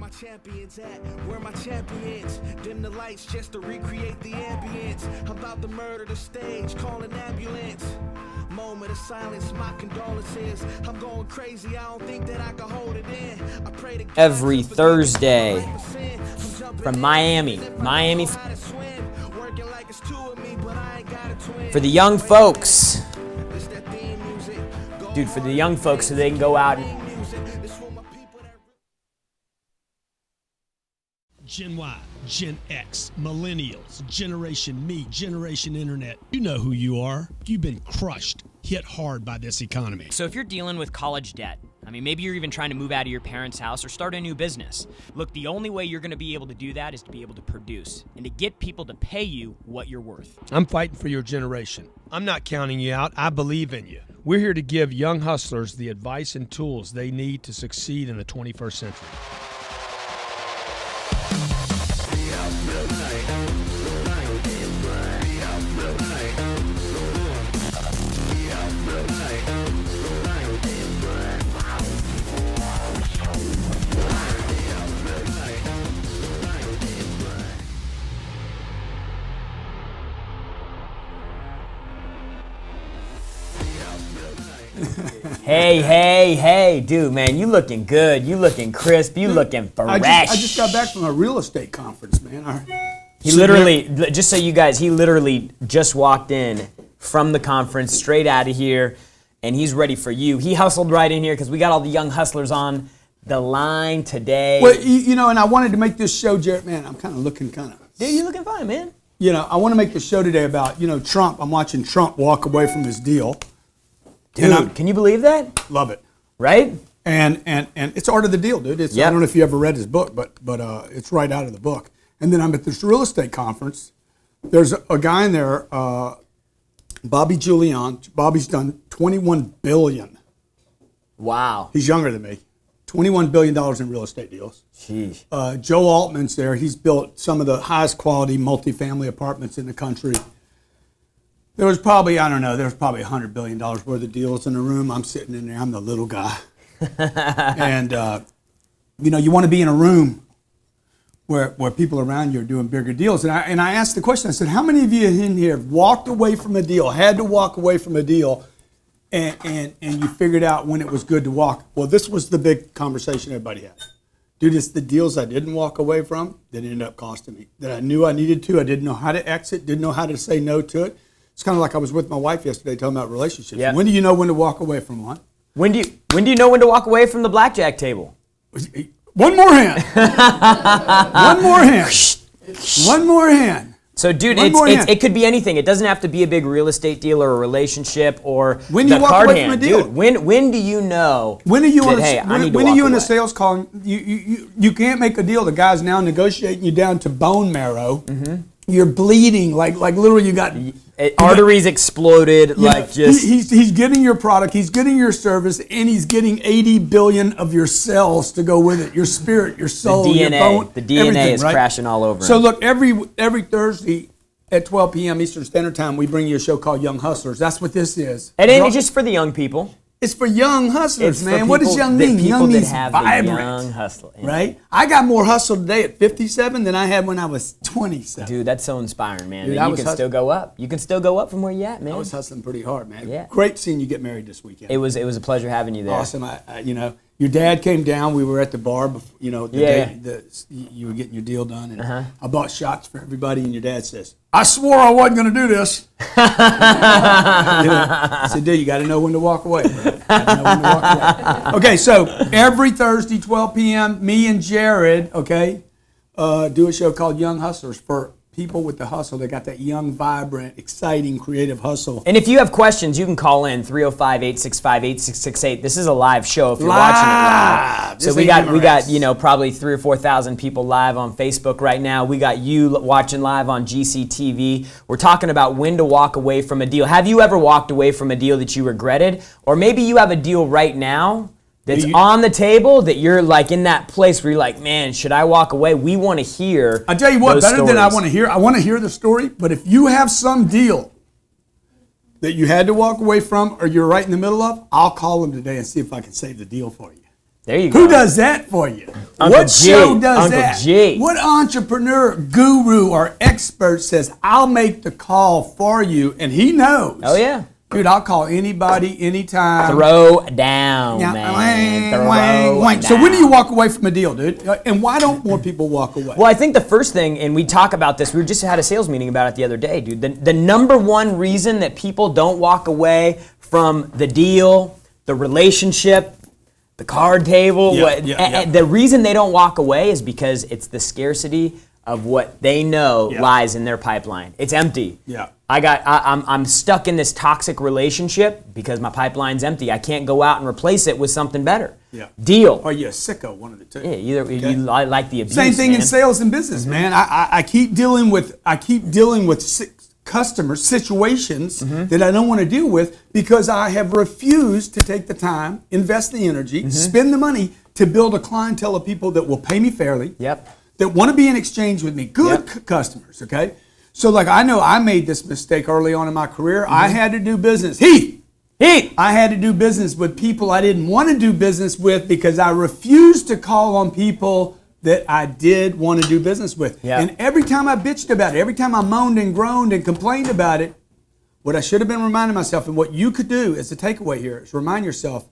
my champions at? Where my champions? Dim the lights just to recreate the ambience. I'm about to murder the stage, call an ambulance. Moment of silence, my condolences. I'm going crazy, I don't think that I can hold it in. I pray to God every Thursday from Miami. For the young folks. Dude, for the young folks so they can go out and... Gen Y, Gen X, Millennials, Generation Me, Generation Internet. You know who you are. You've been crushed, hit hard by this economy. So if you're dealing with college debt, maybe you're even trying to move out of your parents' house or start a new business. Look, the only way you're going to be able to do that is to be able to produce and to get people to pay you what you're worth. I'm fighting for your generation. I'm not counting you out. I believe in you. We're here to give young hustlers the advice and tools they need to succeed in the 21st century. Hey, dude, man, you looking good. You looking crisp. You looking fresh. I just got back from a real estate conference, man. He literally, just so you guys, he literally just walked in from the conference, straight out of here, and he's ready for you. He hustled right in here because we got all the young hustlers on the line today. Well, and I wanted to make this show, Jarrod, man, I'm kind of looking Dude, you looking fine, man. I want to make the show today about, Trump. I'm watching Trump walk away from his deal. Dude, can you believe that? Love it. Right? And it's Art of the Deal, dude. I don't know if you ever read his book, but it's right out of the book. And then I'm at this real estate conference. There's a guy in there, Bobby Julian. Bobby's done $21 billion. Wow. He's younger than me. $21 billion in real estate deals. Jeez. Joe Altman's there. He's built some of the highest quality multifamily apartments in the country. There was probably $100 billion worth of deals in the room. I'm sitting in there. I'm the little guy. And, you want to be in a room where people around you are doing bigger deals. And I asked the question, I said, how many of you in here have walked away from a deal, had to walk away from a deal, and you figured out when it was good to walk? Well, this was the big conversation everybody had. Dude, it's the deals I didn't walk away from that ended up costing me, that I knew I needed to. I didn't know how to exit, didn't know how to say no to it. It's kind of like I was with my wife yesterday talking about relationships. Yep. When do you know when to walk away from one? When do you know when to walk away from the blackjack table? One more hand. One more hand. One more hand. So, dude, it could be anything. It doesn't have to be a big real estate deal or a relationship or when you walk away from a deal. Dude, when do you know? When are you that, on? Hey, I need to when walk are you away. in a sales call? You can't make a deal. The guy's now negotiating you down to bone marrow. Mm-hmm. You're bleeding like literally you got. Arteries exploded, He's getting your product, he's getting your service, and he's getting 80 billion of your cells to go with it. Your spirit, your soul, the DNA, your bone, the DNA is crashing all over. So look, every Thursday at 12 p.m. Eastern Standard Time, we bring you a show called Young Hustlers. That's what this is. It ain't just for the young people. It's for young hustlers, man. What does young mean? Young means vibrant. Young hustle, right? I got more hustle today at 57 than I had when I was 27. Dude, that's so inspiring, man. Dude, you can still go up. You can still go up from where you at, man. I was hustling pretty hard, man. Yeah. Great seeing you get married this weekend. It was a pleasure having you there. Awesome. Your dad came down. We were at the bar. The day you were getting your deal done, and I bought shots for everybody. And your dad says, "I swore I wasn't going to do this." I said, "Dude, you got to know when to walk away. Okay, so every Thursday, 12 p.m., me and Jarrod, do a show called Young Hustlers for people with the hustle. They got that young, vibrant, exciting, creative hustle. And if you have questions, you can call in 305-865-8668. This is a live show if you're watching it live. So we got probably 3,000 or 4,000 people live on Facebook right now. We got you watching live on GCTV. We're talking about when to walk away from a deal. Have you ever walked away from a deal that you regretted? Or maybe you have a deal right now that's on the table that you're like in that place where you're like, man, should I walk away? We want to hear. I tell you what, better than I want to hear the story. But if you have some deal that you had to walk away from or you're right in the middle of, I'll call them today and see if I can save the deal for you. There you go. Who does that for you? Uncle What G. show does Uncle that? G. What entrepreneur, guru, or expert says, I'll make the call for you, and he knows? Oh, yeah. Dude, I'll call anybody, anytime. Throw down, Yeah, man. wang. So when do you walk away from a deal, dude? And why don't more people walk away? Well, I think the first thing, and we talk about this, we just had a sales meeting about it the other day, dude. The number one reason that people don't walk away from the deal, the relationship, the card table, the reason they don't walk away is because it's the scarcity of what they know lies in their pipeline. It's empty. Yeah. I'm stuck in this toxic relationship because my pipeline's empty. I can't go out and replace it with something better. Yeah. Deal. Or you're a sicko, one of the two. Yeah, you like the abuse. Same thing man. in sales and business, man. I keep dealing with customers, situations that I don't want to deal with because I have refused to take the time, invest the energy, spend the money to build a clientele of people that will pay me fairly. Yep. That want to be in exchange with me. Good customers, okay? So like I know I made this mistake early on in my career. I had to do business. Heath! I had to do business with people I didn't want to do business with because I refused to call on people that I did want to do business with. Yep. And every time I bitched about it, every time I moaned and groaned and complained about it, what I should have been reminding myself and what you could do as a takeaway here is remind yourself,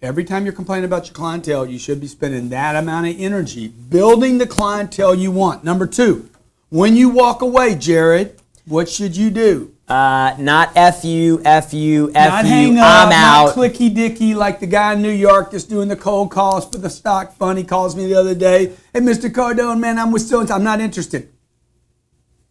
every time you're complaining about your clientele, you should be spending that amount of energy building the clientele you want. Number 2, when you walk away, Jarrod, what should you do? Not F you, Not hang up, I'm out. not clicky dicky like the guy in New York that's doing the cold calls for the stock fund. He calls me the other day. Hey, Mr. Cardone, man, I'm with so-and-so. I'm not interested.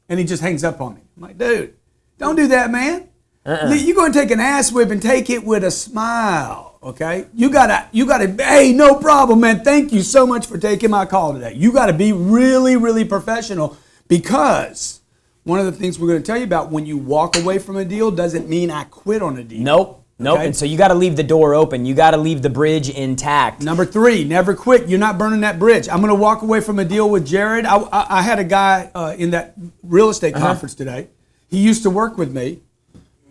And he just hangs up on me. I'm like, dude, don't do that, man. You're going to take an ass whip and take it with a smile, okay? You gotta, hey, no problem, man. Thank you so much for taking my call today. You got to be really, really professional because one of the things we're going to tell you about when you walk away from a deal doesn't mean I quit on a deal. Nope. Okay? And so you got to leave the door open. You got to leave the bridge intact. Number 3, never quit. You're not burning that bridge. I'm going to walk away from a deal with Jarrod. I had a guy in that real estate conference today. He used to work with me.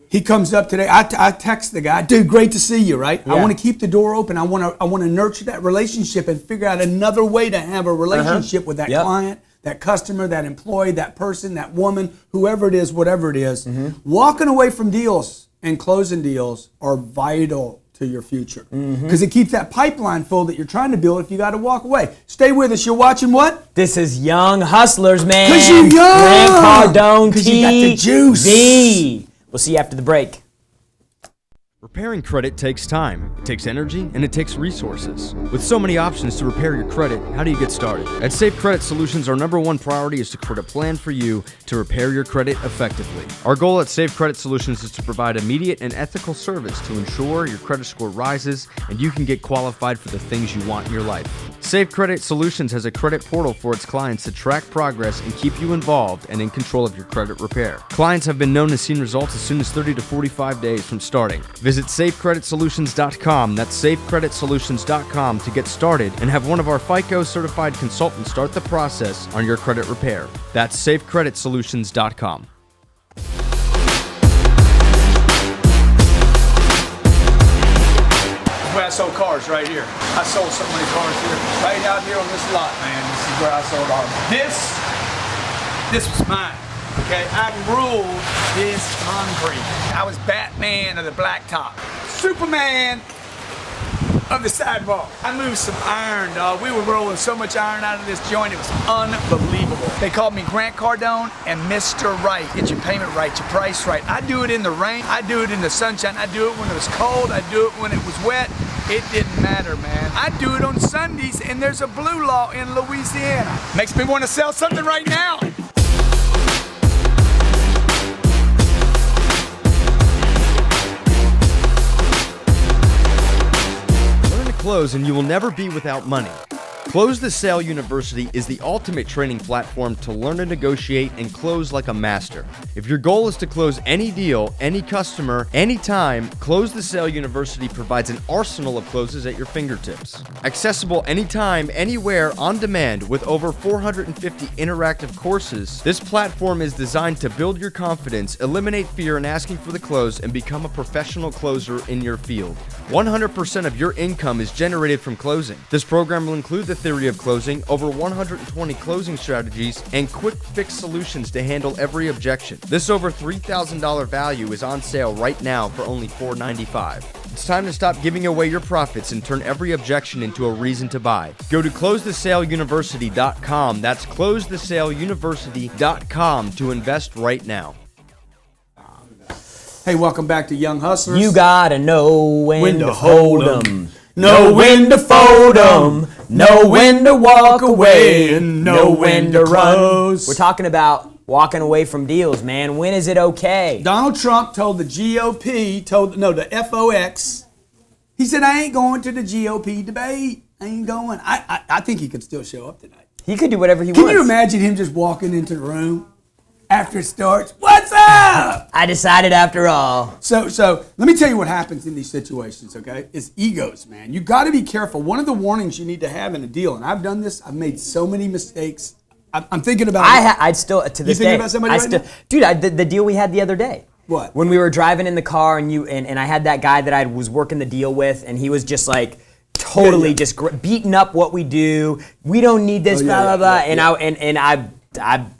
He comes up today. I text the guy, dude, great to see you, right? Yeah. I want to keep the door open. I want to nurture that relationship and figure out another way to have a relationship with that client, that customer, that employee, that person, that woman, whoever it is, whatever it is. Walking away from deals and closing deals are vital to your future because it keeps that pipeline full that you're trying to build if you got to walk away. Stay with us. You're watching what? This is Young Hustlers, man. Because you're young. Grant Cardone, because you got the juice. We'll see you after the break. Repairing credit takes time, it takes energy, and it takes resources. With so many options to repair your credit, how do you get started? At Safe Credit Solutions, our #1 priority is to create a plan for you to repair your credit effectively. Our goal at Safe Credit Solutions is to provide immediate and ethical service to ensure your credit score rises and you can get qualified for the things you want in your life. Safe Credit Solutions has a credit portal for its clients to track progress and keep you involved and in control of your credit repair. Clients have been known to see results as soon as 30 to 45 days from starting. Visit SafeCreditSolutions.com, that's SafeCreditSolutions.com to get started and have one of our FICO certified consultants start the process on your credit repair. That's SafeCreditSolutions.com. Where I sold cars right here. I sold so many cars here. Right out here on this lot, man. This is where I sold all. This was mine. Okay, I ruled this concrete. I was Batman of the blacktop, Superman of the sidewalk. I moved some iron, dog. We were rolling so much iron out of this joint, it was unbelievable. They called me Grant Cardone and Mr. Right. Get your payment right, your price right. I do it in the rain, I do it in the sunshine, I do it when it was cold, I do it when it was wet. It didn't matter, man. I do it on Sundays, and there's a blue law in Louisiana. Makes me want to sell something right now. Learn to close and you will never be without money. Close the Sale University is the ultimate training platform to learn to negotiate and close like a master. If your goal is to close any deal, any customer, anytime, Close the Sale University provides an arsenal of closes at your fingertips. Accessible anytime, anywhere, on demand with over 450 interactive courses, this platform is designed to build your confidence, eliminate fear in asking for the close, and become a professional closer in your field. 100% of your income is generated from closing. This program will include the theory of closing, over 120 closing strategies, and quick fix solutions to handle every objection. This over $3,000 value is on sale right now for only $495. It's time to stop giving away your profits and turn every objection into a reason to buy. Go to closethesaleuniversity.com. That's closethesaleuniversity.com to invest right now. Hey, welcome back to Young Hustlers. You gotta know when to hold 'em, know when to fold 'em, know when to walk away, and know when to close. We're talking about walking away from deals, man. When is it okay? Donald Trump told the GOP, the FOX, he said, I ain't going to the GOP debate. I ain't going. I think he could still show up tonight. He could do whatever he Can wants. you imagine him just walking into the room after it starts? What's up? I decided after all. So let me tell you what happens in these situations, okay? It's egos, man. You got to be careful. One of the warnings you need to have in a deal, and I've done this, I've made so many mistakes. I'm thinking about I'd still, to this day. You thinking about somebody right now? Dude, the deal we had the other day. What? When we were driving in the car and I had that guy that I was working the deal with, and he was just like totally just beating up what we do. We don't need this, blah, blah, blah. And I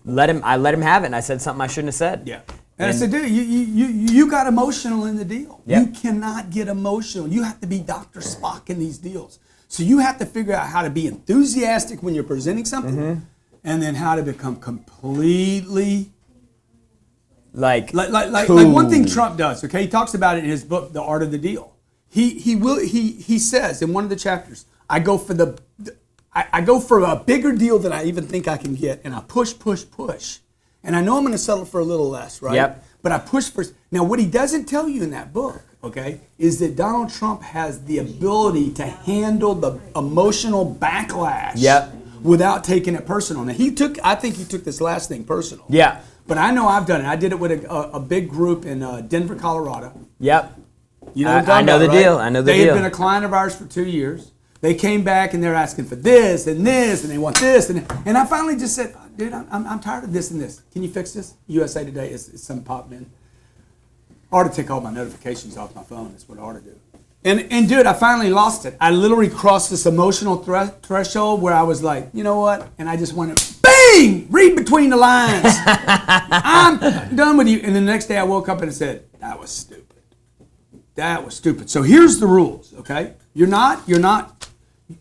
let him have it, and I said something I shouldn't have said. Yeah. And I said, dude, you got emotional in the deal. Yep. You cannot get emotional. You have to be Dr. Spock in these deals. So you have to figure out how to be enthusiastic when you're presenting something, and then how to become completely like one thing Trump does. Okay, he talks about it in his book, The Art of the Deal. He says in one of the chapters, I go for a bigger deal than I even think I can get, and I push. And I know I'm going to settle for a little less, right? Yep. But I push for. Now, what he doesn't tell you in that book, okay, is that Donald Trump has the ability to handle the emotional backlash without taking it personal. Now, I think he took this last thing personal. Yeah. But I know I've done it. I did it with a big group in Denver, Colorado. Yep. You know, I know the deal. I know the deal. They had been a client of ours for 2 years. They came back and they're asking for this, and they want this, and I finally just said, dude, I'm tired of this and this. Can you fix this? USA Today is some popped in. I ought to take all my notifications off my phone. That's what I ought to do. And dude, I finally lost it. I literally crossed this emotional threshold where I was like, you know what? And I just went, bang! Read between the lines. I'm done with you. And the next day I woke up and I said, that was stupid. That was stupid. So here's the rules, okay? You're not.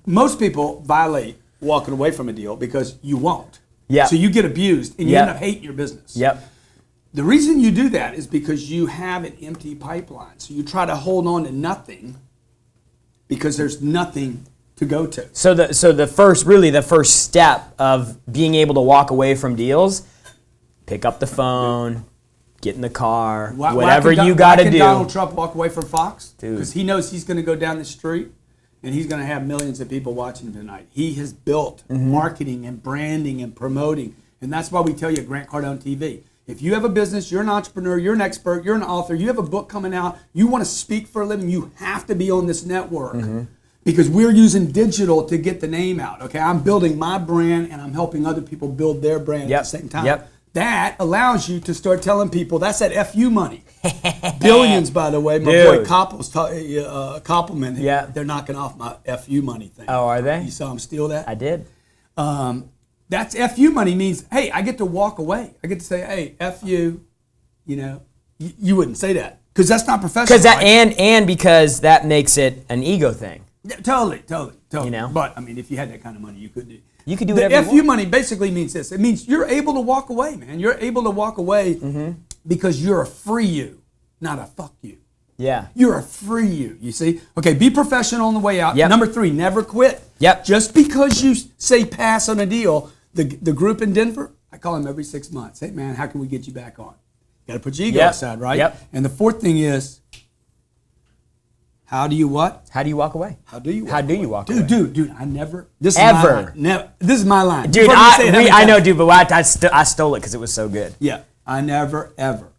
Most people violate walking away from a deal because you won't. Yeah. So you get abused and you end up hating your business. Yep. The reason you do that is because you have an empty pipeline. So you try to hold on to nothing because there's nothing to go to. So the first step of being able to walk away from deals, pick up the phone, get in the car, whatever you got to do. Donald Trump walk away from Fox? Dude. Because he knows he's going to go down the street and he's going to have millions of people watching him tonight. He has built marketing and branding and promoting. And that's why we tell you at Grant Cardone TV, if you have a business, you're an entrepreneur, you're an expert, you're an author, you have a book coming out, you want to speak for a living, you have to be on this network. Because we're using digital to get the name out. Okay, I'm building my brand and I'm helping other people build their brand at the same time. Yep. That allows you to start telling people that's that FU money. Billions, by the way. My boy Koppel's complimenting. Yeah. They're knocking off my FU money thing. Oh, are they? You saw him steal that? I did. That's FU money means, hey, I get to walk away. I get to say, hey, FU, you know, you wouldn't say that because that's not professional. Because and because that makes it an ego thing. Yeah, totally. You know? But I mean, if you had that kind of money, you could do. You could do whatever The you FU want. money basically means this. It means you're able to walk away, man. You're able to walk away because you're a free you, not a fuck you. Yeah. You're a free you see? Okay, be professional on the way out. Yep. Number 3, never quit. Yep. Just because you say pass on a deal, the group in Denver, I call them every 6 months. Hey, man, how can we get you back on? Got to put your ego aside, right? Yep. And the 4th thing is, how do you what? How do you walk away? How do you walk away? Dude, I never. This Ever. Is my line. This is my line. Dude, You've heard me say it how many I know, times? dude, but I stole it because it was so good. Yeah, I never, ever.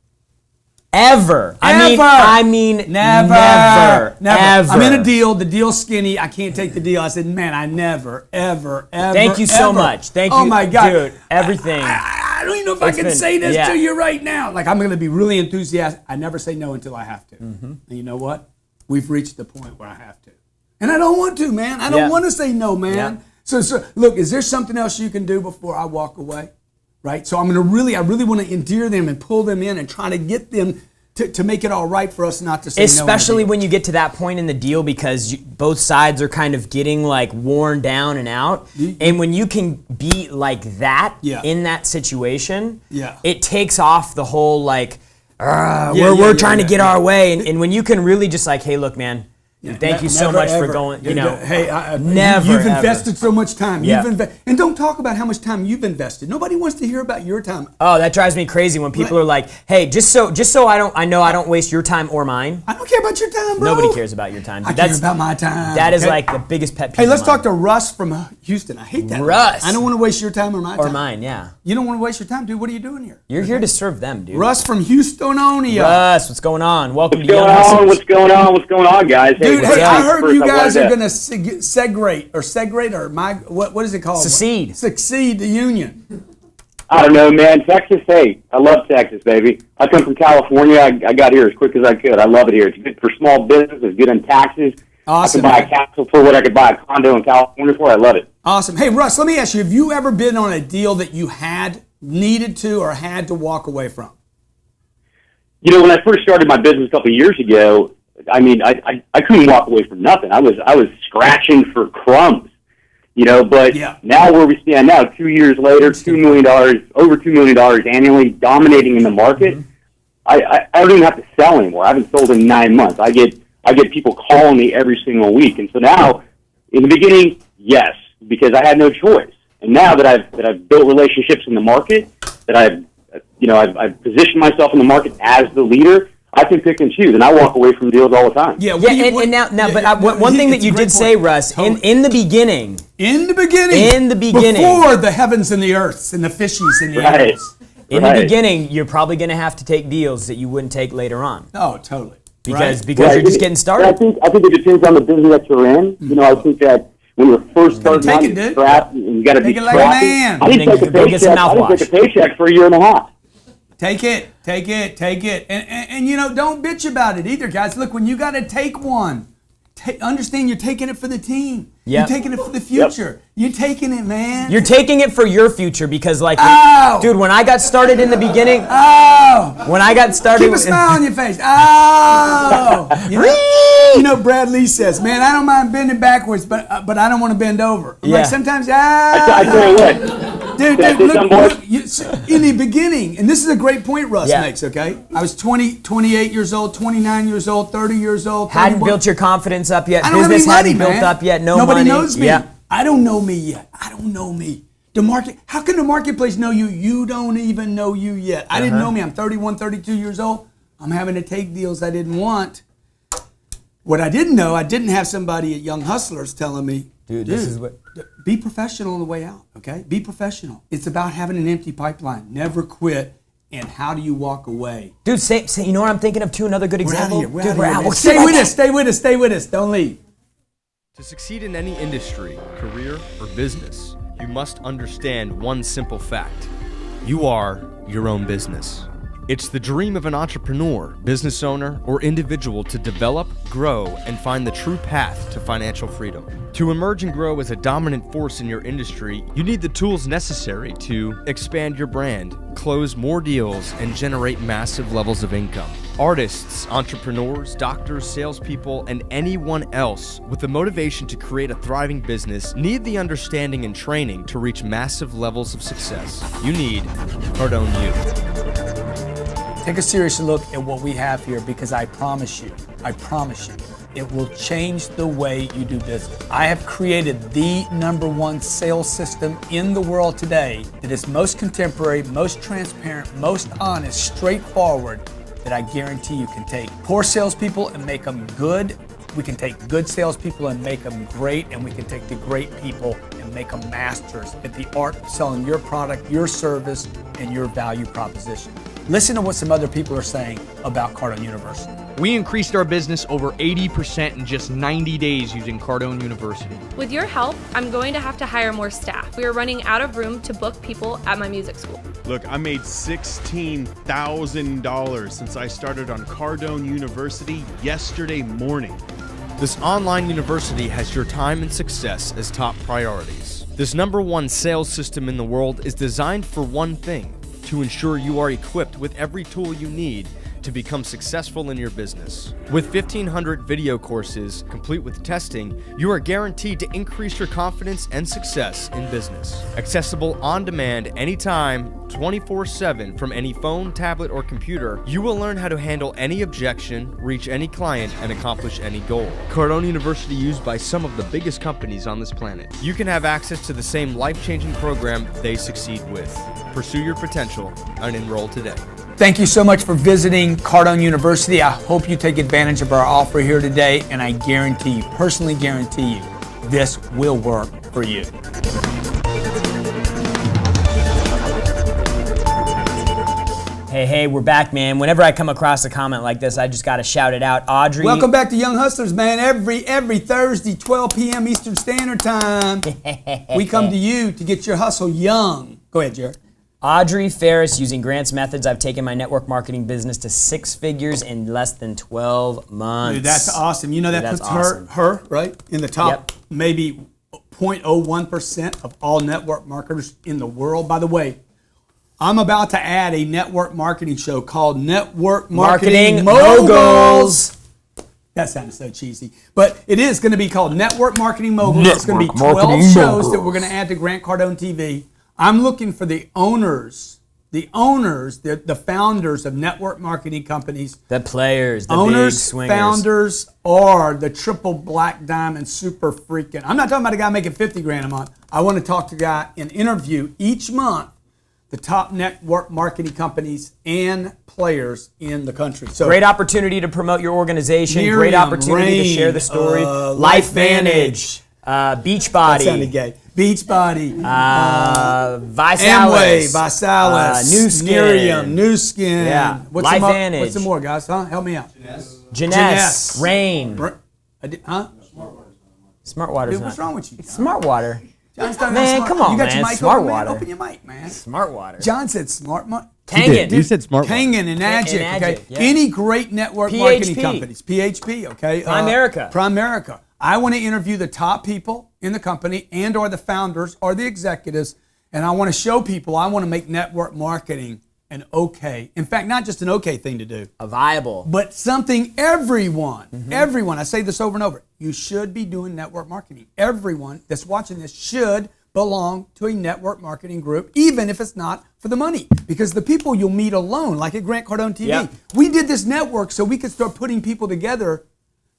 Ever. I mean, never. I'm in a deal. The deal's skinny. I can't take the deal. I said, man, I never, ever. Thank you so much. Thank you. Oh my God, dude. Everything. I don't even know if I can say this to you right now. Like, I'm going to be really enthusiastic. I never say no until I have to. And you know what? we've reached the point where I have to. And I don't want to, man. I don't Yeah. want to say no, man. Yeah. So look, is there something else you can do before I walk away? Right? So I really want to endear them and pull them in and try to get them to make it all right for us not to say no. Especially when you get to that point in the deal, because both sides are kind of getting like worn down and out. And when you can be like that in that situation, it takes off the whole like, we're trying to get our way. And when you can really just like, hey, look, man, thank you so much for going, you know. Hey, never. You've invested so much time. Yeah. And don't talk about how much time you've invested. Nobody wants to hear about your time. Oh, that drives me crazy when people are like, "Hey, just so I don't waste your time or mine." I don't care about your time, bro. Nobody cares about your time. I care about my time. That is like the biggest pet peeve. Hey, let's of mine. talk to Russ from Houston. I hate that. Russ. I don't want to waste your time or my time. Or mine, yeah. You don't want to waste your time, dude. What are you doing here? You're here to serve them, dude. Russ from Houstononia. Russ, what's going on? Welcome to What's Young going on? Hustlers. What's going on, guys? Dude, what's hey, up? I heard First, you I guys wanted are to- going to segregate what is it called? Succeed the union. I don't know, man. Texas, hey, I love Texas, baby. I come from California. I got here as quick as I could. I love it here. It's good for small business. It's good on taxes. Awesome. I could buy a castle for what I could buy a condo in California for. I love it. Awesome. Hey, Russ, let me ask you, have you ever been on a deal that you needed to or had to walk away from? You know, when I first started my business a couple of years ago, I mean, I couldn't walk away from nothing. I was scratching for crumbs, you know. But now where we stand now, 2 years later, $2 million, over $2 million annually, dominating in the market. I don't even have to sell anymore. I haven't sold in 9 months. I get people calling me every single week, and so now, in the beginning, yes, because I had no choice. And now that I've built relationships in the market, that I've positioned myself in the market as the leader, I can pick and choose, and I walk away from deals all the time. One thing that you did say, Russ, Totally. in the beginning, before the heavens and the earths and the fishies and the animals. In the beginning, you're probably going to have to take deals that you wouldn't take later on. Oh, totally. Because you're just getting started. I think it depends on the business that you're in. You know, I think that when you're first starting out, you're strapped, and you got to be Take it like a man. I didn't take a paycheck for a year and a half. Take it. And you know, don't bitch about it either, guys. Look, when you got to take one, understand you're taking it for the team. Yep. You're taking it for the future. You're taking it, man. You're taking it for your future because, like, Ow! when I got started in the beginning, when I got started, Keep a smile on your face. You know, Brad Lee says, man, I don't mind bending backwards, but I don't want to bend over. I'm like, sometimes, I tell you what. Dude, look, in the beginning, and this is a great point Russ makes, okay? I was 28 years old, 29 years old, 30 years old. Hadn't built your confidence up yet. I don't Business have any hadn't money, built man. up yet. Nobody money. knows me. Yeah. I don't know me yet. I don't know me. The market, how can the marketplace know you? You don't even know you yet. I didn't know me. I'm 31, 32 years old. I'm having to take deals I didn't want. What I didn't know, I didn't have somebody at Young Hustlers telling me, dude, this is what. Be professional on the way out, okay? Be professional. It's about having an empty pipeline. Never quit. And how do you walk away? Dude, say you know what I'm thinking of too? Another good example. We're out of here. Stay with us. Don't leave. To succeed in any industry, career, or business, you must understand one simple fact. You are your own business. It's the dream of an entrepreneur, business owner, or individual to develop, grow, and find the true path to financial freedom. To emerge and grow as a dominant force in your industry, you need the tools necessary to expand your brand, close more deals, and generate massive levels of income. Artists, entrepreneurs, doctors, salespeople, and anyone else with the motivation to create a thriving business need the understanding and training to reach massive levels of success. You need Cardone U. Take a serious look at what we have here because I promise you, it will change the way you do business. I have created the #1 sales system in the world today that is most contemporary, most transparent, most honest, straightforward, that I guarantee you can take poor salespeople and make them good. We can take good salespeople and make them great, and we can take the great people and make them masters at the art of selling your product, your service, and your value proposition. Listen to what some other people are saying about Cardone University. We increased our business over 80% in just 90 days using Cardone University. With your help, I'm going to have to hire more staff. We are running out of room to book people at my music school. Look, I made $16,000 since I started on Cardone University yesterday morning. This online university has your time and success as top priorities. This #1 sales system in the world is designed for one thing: to ensure you are equipped with every tool you need to become successful in your business. With 1,500 video courses, complete with testing, you are guaranteed to increase your confidence and success in business. Accessible on demand anytime, 24/7 from any phone, tablet, or computer, you will learn how to handle any objection, reach any client, and accomplish any goal. Cardone University used by some of the biggest companies on this planet. You can have access to the same life-changing program they succeed with. Pursue your potential and enroll today. Thank you so much for visiting Cardone University. I hope you take advantage of our offer here today, and I guarantee you, personally guarantee you, this will work for you. Hey, we're back, man. Whenever I come across a comment like this, I just got to shout it out. Audrey. Welcome back to Young Hustlers, man. Every Thursday, 12 p.m. Eastern Standard Time, we come to you to get your hustle young. Go ahead, Jarrod. Audrey Ferris, using Grant's methods, I've taken my network marketing business to 6 figures in less than 12 months. Dude, that's awesome. You know, that puts awesome. her right in the top maybe 0.01% of all network marketers in the world. By the way, I'm about to add a network marketing show called Network Marketing Moguls. That sounded so cheesy. But it is going to be called Network Marketing Moguls. It's going to be 12 shows that we're going to add to Grant Cardone TV. I'm looking for the owners, the founders of network marketing companies. The players, the owners, big swingers. Founders, or the triple black diamond super freaking. I'm not talking about a guy making 50 grand a month. I want to talk to a guy and interview each month the top network marketing companies and players in the country. So great opportunity to promote your organization. Miriam, great opportunity to share the story. LifeVantage. Beachbody. That sounded gay. Beachbody. Visalis. Visalis. New Skin. Miriam. New Skin. Yeah. LifeVantage. What's some more, guys? Huh? Help me out. Janess. Rain. Smart Water's Dude, not. what's wrong with you? It's Smart Water. Man, come on, you got man. Your mic Smart open, Water. Man? Open your mic, man. Smart Water. John said smart. Kangen. You said smart. Kangen and Adjic, okay? Yeah. Any great network marketing companies. PHP, okay? Primerica. Primerica. I want to interview the top people in the company and or the founders or the executives, and I want to show people I want to make network marketing an okay. In fact, not just an okay thing to do. A viable. But something everyone, I say this over and over, you should be doing network marketing. Everyone that's watching this should belong to a network marketing group, even if it's not for the money. Because the people you'll meet alone, like at Grant Cardone TV, we did this network so we could start putting people together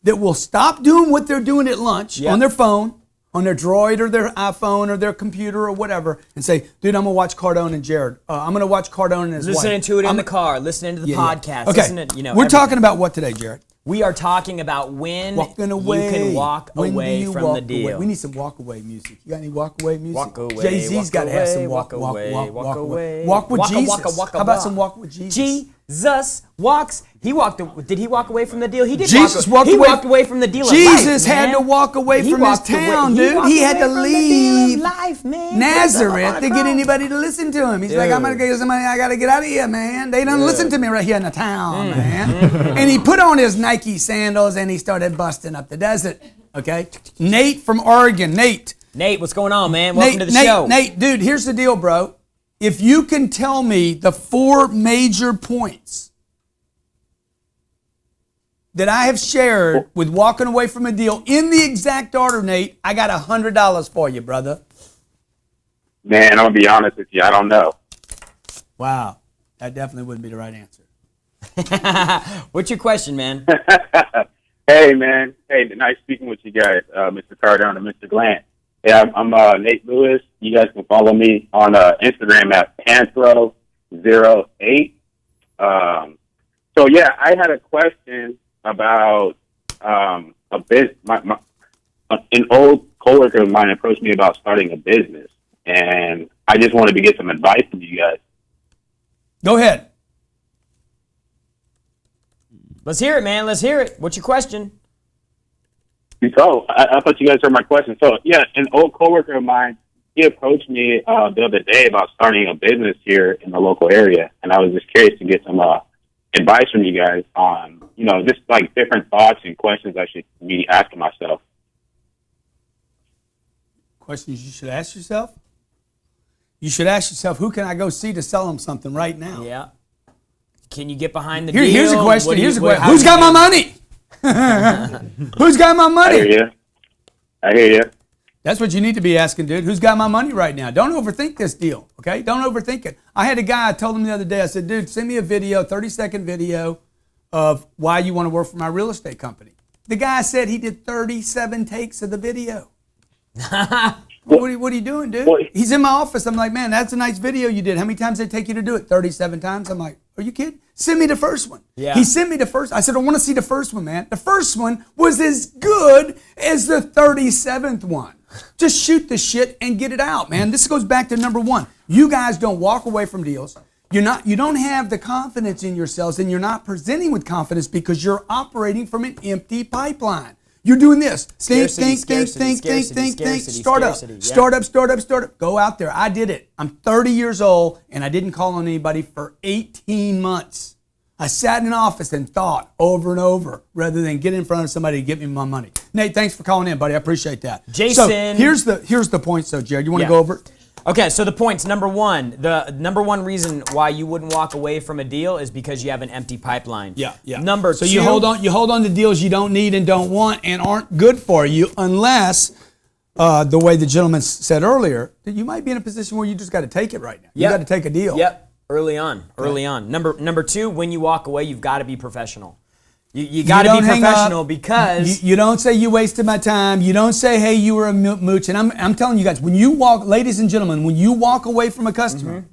that will stop doing what they're doing at lunch on their phone, on their Droid or their iPhone or their computer or whatever, and say, dude, I'm going to watch Cardone and Jarrod. I'm going to watch Cardone and his wife. Listening to it in the car, listening to the podcast. Okay, listening to, we're talking about what today, Jarrod? We are talking about when Walking away. you can walk away from the deal. Away? We need some walk away music. You got any walk away music? Walk away. Jay-Z's got to have some walk away. Walk with Jesus. How about some walk with Jesus? Jesus walks. Did he walk away from the deal? He did. Jesus walked away from the deal. Jesus of life, had to walk away from his town, dude. He had to leave Nazareth to get anybody to listen to him. He's like, I'm gonna get somebody. I gotta get out of here, man. They don't listen to me right here in the town, man. And he put on his Nike sandals and he started busting up the desert. Okay, Nate from Oregon. Nate, what's going on, man? Welcome to the show. Nate, dude, here's the deal, bro. If you can tell me the 4 major points that I have shared with walking away from a deal in the exact order, Nate, I got $100 for you, brother. Man, I'm going to be honest with you. I don't know. Wow. That definitely wouldn't be the right answer. What's your question, man? Hey, man. Hey, nice speaking with you guys, Mr. Cardone and Mr. Glandt. Yeah, I'm Nate Lewis. You guys can follow me on Instagram at Panthro08. So, yeah, I had a question about a business. An old coworker of mine approached me about starting a business, and I just wanted to get some advice from you guys. Go ahead. Let's hear it, man. Let's hear it. What's your question? So I thought you guys heard my question. So yeah, an old coworker of mine, he approached me the other day about starting a business here in the local area, and I was just curious to get some advice from you guys on, just like different thoughts and questions I should be asking myself. Questions you should ask yourself? You should ask yourself, who can I go see to sell them something right now? Yeah. Can you get behind the deal? Here's a question. Who's got my money? Who's got my money? I hear you. That's what you need to be asking, dude. Who's got my money right now? Don't overthink this deal, okay? Don't overthink it. I had a guy, I told him the other day, I said, dude, send me a video, 30-second video of why you want to work for my real estate company. The guy said he did 37 takes of the video. What are you doing, dude? He's in my office. I'm like, man, that's a nice video you did. How many times did it take you to do it? 37 times? I'm like, are you kidding? Send me the first one. Yeah. He sent me the first. I said, I want to see the first one, man. The first one was as good as the 37th one. Just shoot the shit and get it out, man. This goes back to number one. You guys don't walk away from deals. You don't have the confidence in yourselves, and you're not presenting with confidence because you're operating from an empty pipeline. You're doing this. Think. Start up. Go out there. I did it. I'm 30 years old, and I didn't call on anybody for 18 months. I sat in an office and thought over and over rather than get in front of somebody to give me my money. Nate, thanks for calling in, buddy. I appreciate that. Jason. So here's the points, though, Jarrod. You want to go over it? Okay, so the points. Number one, the number one reason why you wouldn't walk away from a deal is because you have an empty pipeline. Yeah. Number two. So you hold on to deals you don't need and don't want and aren't good for you unless, the way the gentleman said earlier, that you might be in a position where you just got to take it right now. You got to take a deal. Yep. Early on. Number two, when you walk away, you've got to be professional. You got to be professional because you don't say you wasted my time. You don't say, hey, you were a mooch. And I'm telling you guys, when you walk, ladies and gentlemen, when you walk away from a customer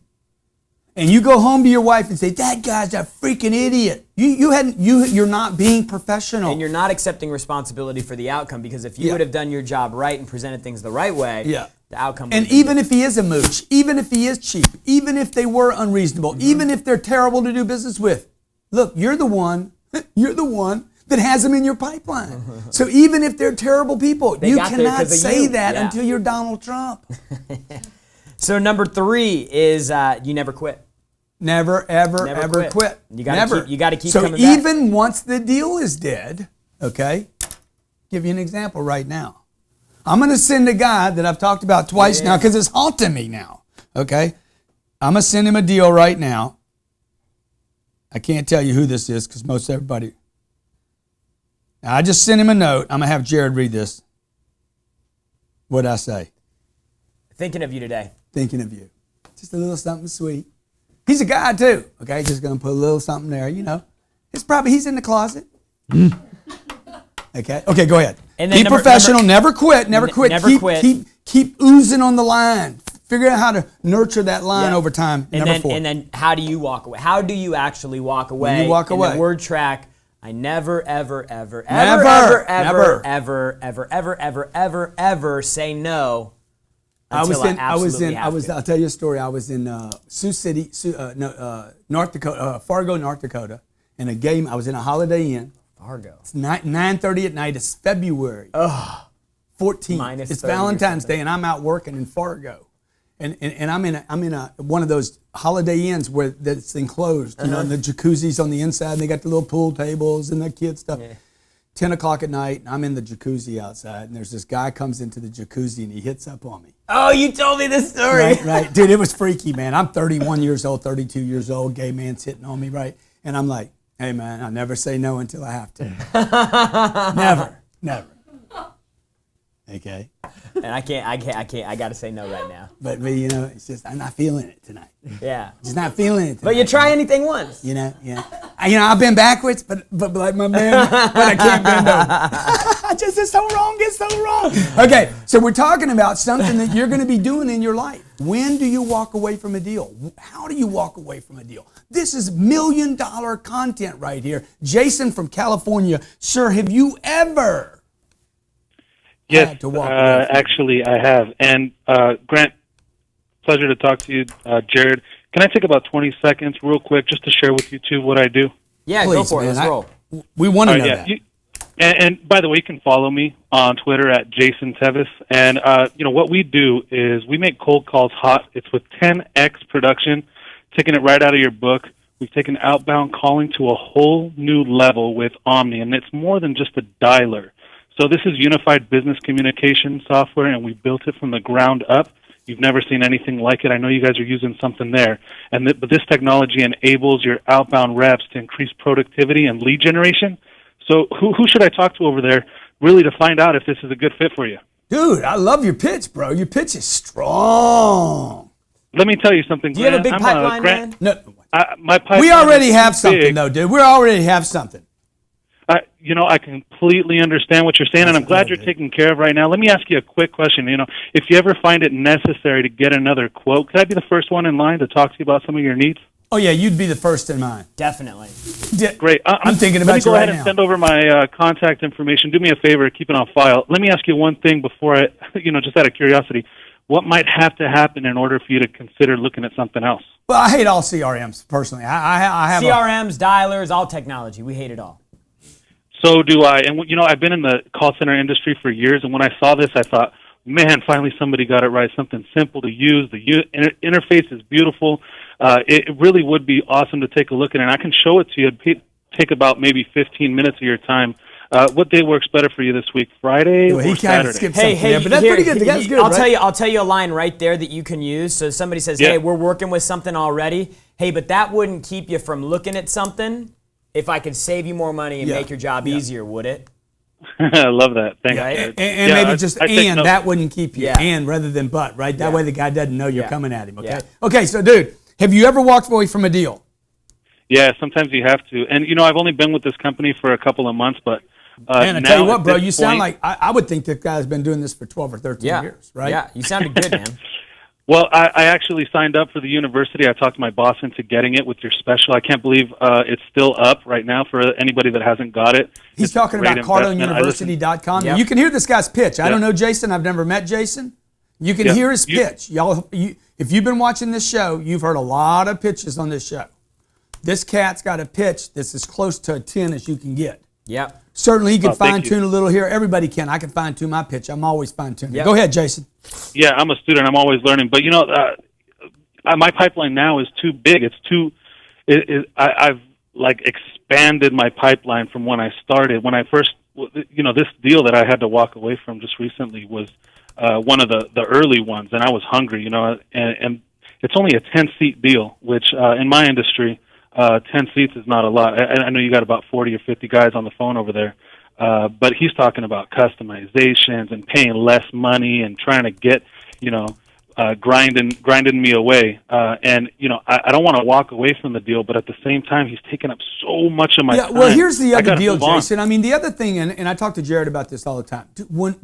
and you go home to your wife and say, that guy's a freaking idiot, you're not being professional. And you're not accepting responsibility for the outcome, because if you would have done your job right and presented things the right way, the outcome would And even if he is a mooch, even if he is cheap, even if they were unreasonable, even if they're terrible to do business with, look, you're the one that has them in your pipeline. So even if they're terrible people, you cannot say that until you're Donald Trump. So number three is you never quit. Never, ever quit. You got to keep so coming back. So even once the deal is dead, okay, give you an example right now. I'm going to send a guy that I've talked about twice now because it's haunting me now, okay? I'm going to send him a deal right now. I can't tell you who this is because most everybody. Now, I just sent him a note. I'm going to have Jarrod read this. What'd I say? Thinking of you today. Thinking of you. Just a little something sweet. He's a guy too, okay? Just going to put a little something there, It's probably, he's in the closet. Okay, go ahead. And then be professional, never quit. Keep oozing on the line. Figure out how to nurture that line over time. And then how do you walk away? How do you actually walk away? When you walk away. In the word track, I never say no until I absolutely have to. I'll tell you a story. I was in Sioux City, North Dakota, Fargo, North Dakota, in a game. I was in a Holiday Inn. Fargo. It's 9:30 at night. It's February 14th. It's Valentine's Day, and I'm out working in Fargo. And I'm in a one of those Holiday Inns where that's enclosed, and the jacuzzi's on the inside, and they got the little pool tables and the kids stuff. 10 o'clock at night, and I'm in the jacuzzi outside, and there's this guy comes into the jacuzzi, and he hits up on me. Oh, you told me this story. Right. Dude, it was freaky, man. I'm 31 years old, 32 years old, gay man's hitting on me, right? And I'm like, hey, man, I never say no until I have to. Never. Okay. And I can't. I got to say no right now. But it's just I'm not feeling it tonight. Yeah. Just not feeling it tonight. But you try anything once. Yeah. I've been backwards, but like my man, but I can't bend over. Just it's so wrong. Okay, so we're talking about something that you're going to be doing in your life. When do you walk away from a deal? How do you walk away from a deal? This is $1 million content right here. Jason from California. Sir, have you ever Yes, actually I have. And Grant, pleasure to talk to you. Jarrod, can I take about 20 seconds real quick just to share with you two what I do? Yeah, please, go for it. man. Let's roll. We want to know that. And by the way, you can follow me on Twitter at Jason Tevis. And, what we do is we make cold calls hot. It's with 10X production, taking it right out of your book. We've taken outbound calling to a whole new level with Omni, and it's more than just a dialer. So this is unified business communication software, and we built it from the ground up. You've never seen anything like it. I know you guys are using something there. But this technology enables your outbound reps to increase productivity and lead generation. So who should I talk to over there really to find out if this is a good fit for you? Dude, I love your pitch, bro. Your pitch is strong. Let me tell you something, Do you have a big pipeline, man? No. My pipeline We already have big. something, though, dude. We already have something. I completely understand what you're saying, and I'm glad you're taken care of right now. Let me ask you a quick question. If you ever find it necessary to get another quote, could I be the first one in line to talk to you about some of your needs? Oh, yeah, you'd be the first in mine. Definitely. Great. I'm thinking about you Let me go ahead right and now. send over my contact information. Do me a favor, keep it on file. Let me ask you one thing before I, just out of curiosity. What might have to happen in order for you to consider looking at something else? Well, I hate all CRMs, personally. I have CRMs, dialers, all technology. We hate it all. So do I. And, I've been in the call center industry for years, and when I saw this, I thought, man, finally somebody got it right. Something simple to use. The interface is beautiful. It really would be awesome to take a look at it, and I can show it to you. It'd take about maybe 15 minutes of your time. What day works better for you this week, Friday or Saturday? Hey, but that's pretty good. That's good, I'll tell you a line right there that you can use. So somebody says, hey, we're working with something already. Hey, but that wouldn't keep you from looking at something. If I could save you more money and make your job easier, would it? I love that. Thanks. Right? And maybe just that wouldn't keep you. Yeah. And rather than but, right? That way the guy doesn't know you're coming at him, okay? Okay, so, dude, have you ever walked away from a deal? Yeah, sometimes you have to. And, I've only been with this company for a couple of months, but man, I tell you what, bro, you sound like, I would think that guy's been doing this for 12 or 13 years, right? Yeah, you sounded good, man. Well, I actually signed up for the university. I talked my boss into getting it with your special. I can't believe it's still up right now for anybody that hasn't got it. He's talking about CardoneUniversity.com. Yep. You can hear this guy's pitch. I don't know Jason. I've never met Jason. You can hear his pitch. If you've been watching this show, you've heard a lot of pitches on this show. This cat's got a pitch that's as close to a 10 as you can get. Yep. Certainly, he can fine-tune a little here. Everybody can. I can fine-tune my pitch. I'm always fine-tuning. Go ahead, Jason. Yeah, I'm a student. I'm always learning. But, my pipeline now is too big. It's too I've, expanded my pipeline from when I started. When I first, this deal that I had to walk away from just recently was one of the early ones, and I was hungry, and it's only a 10-seat deal, which in my industry, 10 seats is not a lot. I know you got about 40 or 50 guys on the phone over there, but he's talking about customizations and paying less money and trying to get, grinding me away. And I don't want to walk away from the deal, but at the same time, he's taking up so much of my time. Well, here's the other deal, Jason. I mean, the other thing, and I talk to Jarrod about this all the time. When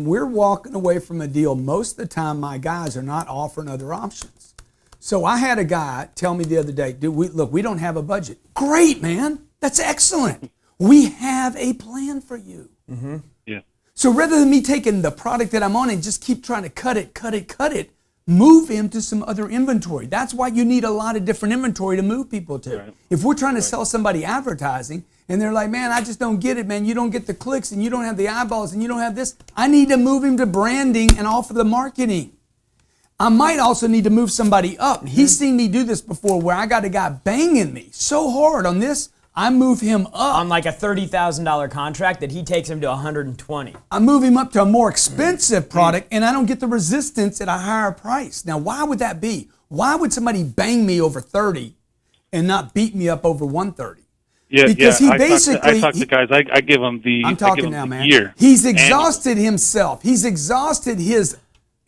we're walking away from a deal, most of the time, my guys are not offering other options. So I had a guy tell me the other day, dude, we don't have a budget. Great, man. That's excellent. We have a plan for you. Mm-hmm. Yeah. So rather than me taking the product that I'm on and just keep trying to cut it, move him to some other inventory. That's why you need a lot of different inventory to move people to. Right. If we're trying to sell somebody advertising and they're like, man, I just don't get it, man. You don't get the clicks and you don't have the eyeballs and you don't have this. I need to move him to branding and offer the marketing. I might also need to move somebody up. Mm-hmm. He's seen me do this before where I got a guy banging me so hard on this, I move him up. On like a $30,000 contract that he takes him to $120,000. I move him up to a more expensive product and I don't get the resistance at a higher price. Now, why would that be? Why would somebody bang me over 30 and not beat me up over 130? Yeah, because he I basically talk to guys. I give them the. I'm talking now, man. Year. He's exhausted himself. He's exhausted his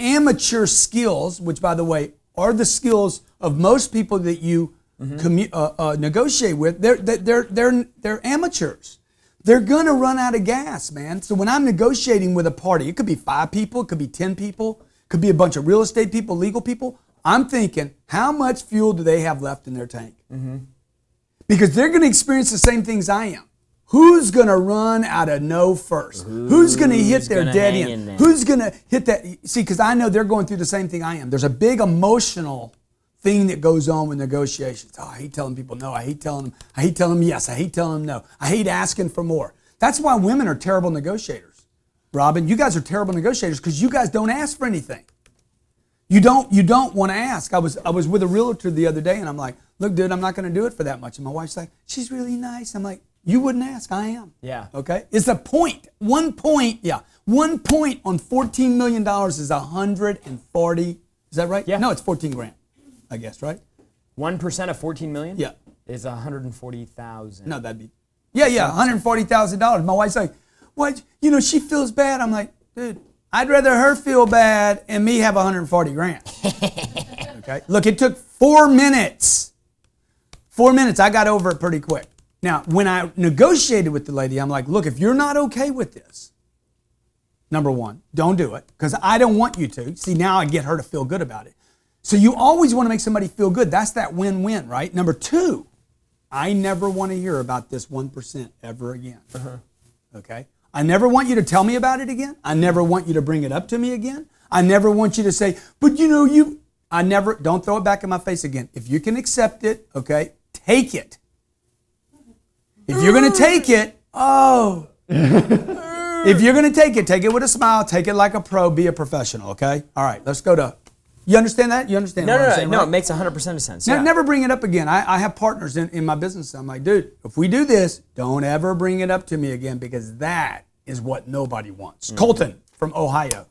amateur skills, which, by the way, are the skills of most people that you negotiate with. They're amateurs. They're gonna run out of gas, man. So when I'm negotiating with a party, it could be 5 people, it could be 10 people, it could be a bunch of real estate people, legal people. I'm thinking, how much fuel do they have left in their tank? Mm-hmm. Because they're gonna experience the same things I am. Who's going to run out of no first? Who's going to hit their dead end? Who's going to hit that? See, because I know they're going through the same thing I am. There's a big emotional thing that goes on with negotiations. Oh, I hate telling people no. I hate telling them yes. I hate telling them no. I hate asking for more. That's why women are terrible negotiators. Robin, you guys are terrible negotiators because you guys don't ask for anything. You don't want to ask. I was with a realtor the other day and I'm like, look, dude, I'm not going to do it for that much. And my wife's like, she's really nice. I'm like, you wouldn't ask. I am. Yeah. Okay. It's a point. 1 point. Yeah. 1 point on $14 million is 140. Is that right? Yeah. No, it's 14 grand, I guess, right? 1% of 14 million? Yeah. Is 140,000. No, that'd be. Yeah, $140,000. My wife's like, what? You know, she feels bad. I'm like, dude, I'd rather her feel bad and me have 140 grand. Okay. Look, it took 4 minutes. 4 minutes. I got over it pretty quick. Now, when I negotiated with the lady, I'm like, look, if you're not okay with this, number one, don't do it because I don't want you to. See, now I get her to feel good about it. So you always want to make somebody feel good. That's that win-win, right? Number two, I never want to hear about this 1% ever again. Okay? I never want you to tell me about it again. I never want you to bring it up to me again. I never want you to say, but you know, don't throw it back in my face again. If you can accept it, okay, take it. If you're going to take it, if you're going to take it with a smile, take it like a pro, be a professional, okay? All right, let's go to, you understand that? You understand what I'm saying, No, right? it makes 100% of sense. Never bring it up again. I have partners in my business. I'm like, dude, if we do this, don't ever bring it up to me again because that is what nobody wants. Colton from Ohio.